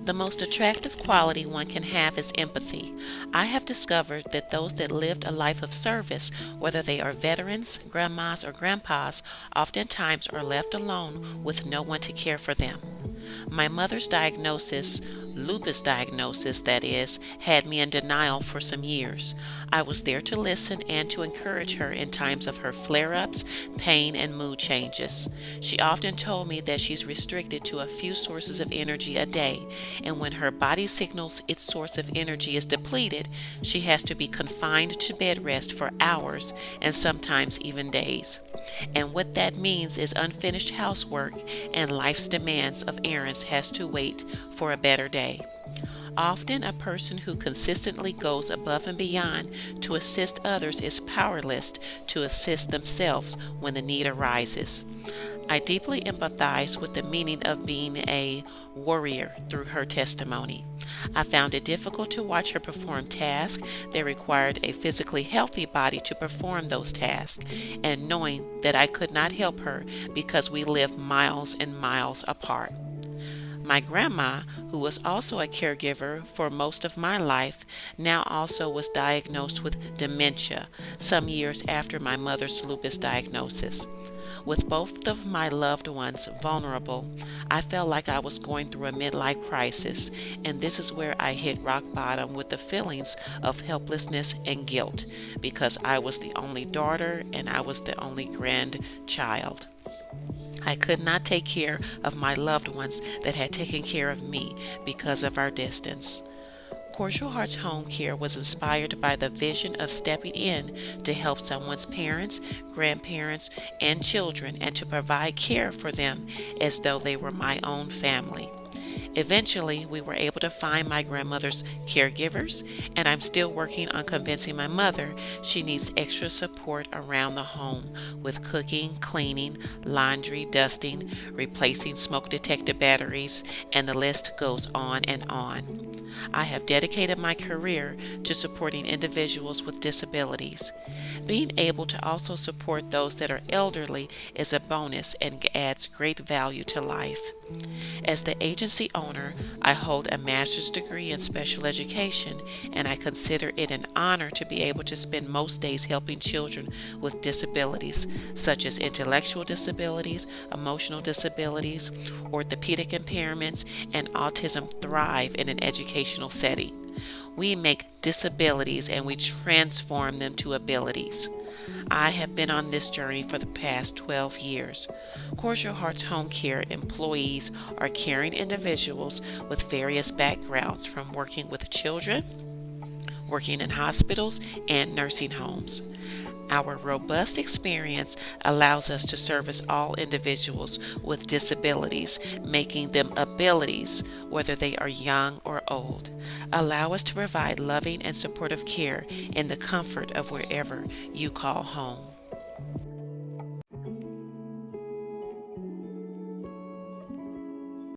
The most attractive quality one can have is empathy. I have discovered that those that lived a life of service, whether they are veterans, grandmas, or grandpas, oftentimes are left alone with no one to care for them. My mother's diagnosis, lupus diagnosis that is, had me in denial for some years. I was there to listen and to encourage her in times of her flare ups, pain, and mood changes. She often told me that she's restricted to a few sources of energy a day, and when her body signals its source of energy is depleted, she has to be confined to bed rest for hours and sometimes even days. And what that means is unfinished housework and life's demands of errands has to wait for a better day. Often, a person who consistently goes above and beyond to assist others is powerless to assist themselves when the need arises. I deeply empathize with the meaning of being a warrior through her testimony. I found it difficult to watch her perform tasks that required a physically healthy body to perform those tasks, and knowing that I could not help her because we lived miles and miles apart. My grandma, who was also a caregiver for most of my life, now also was diagnosed with dementia some years after my mother's lupus diagnosis. With both of my loved ones vulnerable, I felt like I was going through a midlife crisis, and this is where I hit rock bottom with the feelings of helplessness and guilt because I was the only daughter and I was the only grandchild. I could not take care of my loved ones that had taken care of me because of our distance. Cordial Hearts Home Care was inspired by the vision of stepping in to help someone's parents, grandparents, and children and to provide care for them as though they were my own family. Eventually, we were able to find my grandmother's caregivers, and I'm still working on convincing my mother she needs extra support around the home with cooking, cleaning, laundry, dusting, replacing smoke detector batteries, and the list goes on and on. I have dedicated my career to supporting individuals with disabilities. Being able to also support those that are elderly is a bonus and adds great value to life. As the agency owner, I hold a master's degree in special education, and I consider it an honor to be able to spend most days helping children with disabilities, such as intellectual disabilities, emotional disabilities, orthopedic impairments, and autism thrive in an educational setting. We make disabilities and we transform them to abilities. I have been on this journey for the past 12 years. Cordial Hearts Home Care employees are caring individuals with various backgrounds from working with children, working in hospitals, and nursing homes. Our robust experience allows us to service all individuals with disabilities, making them abilities, whether they are young or old. Allow us to provide loving and supportive care in the comfort of wherever you call home.